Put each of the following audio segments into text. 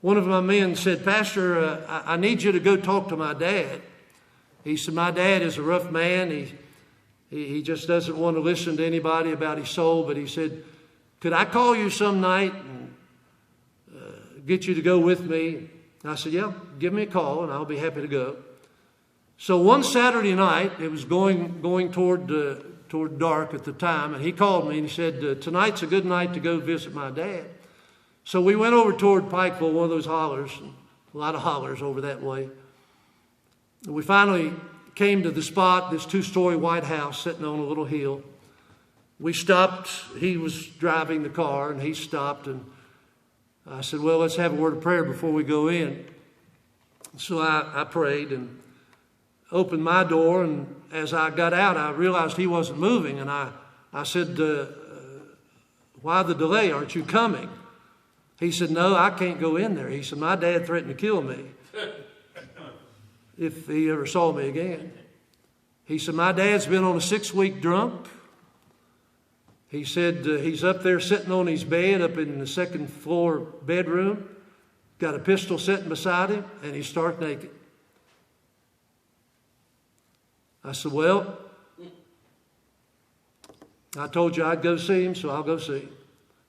one of my men said, Pastor, I need you to go talk to my dad. He said, my dad is a rough man. He just doesn't want to listen to anybody about his soul. But he said, could I call you some night and get you to go with me? And I said, yeah, give me a call and I'll be happy to go. So one Saturday night, it was going toward dark at the time, and he called me and he said, tonight's a good night to go visit my dad. So we went over toward Pikeville, one of those hollers, a lot of hollers over that way. And we finally came to the spot, this 2-story white house sitting on a little hill. We stopped. He was driving the car, and he stopped, and I said, well, let's have a word of prayer before we go in. So I prayed and opened my door, and as I got out, I realized he wasn't moving, and I said, why the delay? Aren't you coming? He said, no, I can't go in there. He said, my dad threatened to kill me if he ever saw me again. He said, my dad's been on a 6-week drunk. He said he's up there sitting on his bed up in the 2nd floor bedroom, got a pistol sitting beside him, and he's stark naked. I said, well, I told you I'd go see him, so I'll go see him.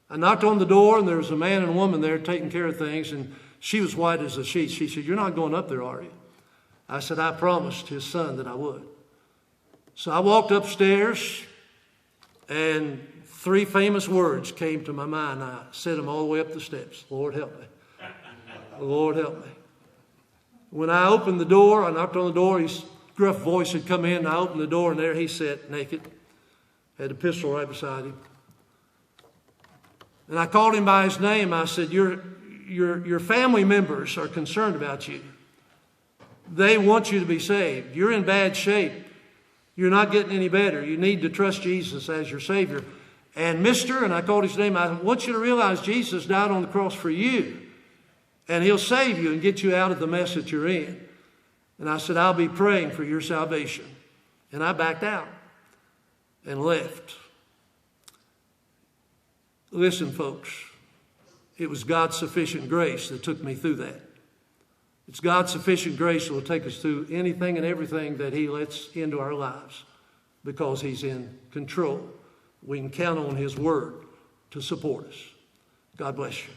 I knocked on the door, and there was a man and a woman there taking care of things, and she was white as a sheet. She said, you're not going up there, are you? I said, I promised his son that I would. So I walked upstairs, and 3 famous words came to my mind. I said them all the way up the steps. Lord, help me. Lord, help me. When I opened the door, I knocked on the door, his gruff voice had come in, and I opened the door, and there he sat naked, had a pistol right beside him. And I called him by his name. I said, your family members are concerned about you. They want you to be saved. You're in bad shape. You're not getting any better. You need to trust Jesus as your Savior. And mister, and I called his name, I want you to realize Jesus died on the cross for you. And he'll save you and get you out of the mess that you're in. And I said, I'll be praying for your salvation. And I backed out and left. Listen, folks, it was God's sufficient grace that took me through that. It's God's sufficient grace that will take us through anything and everything that he lets into our lives because he's in control. We can count on his word to support us. God bless you.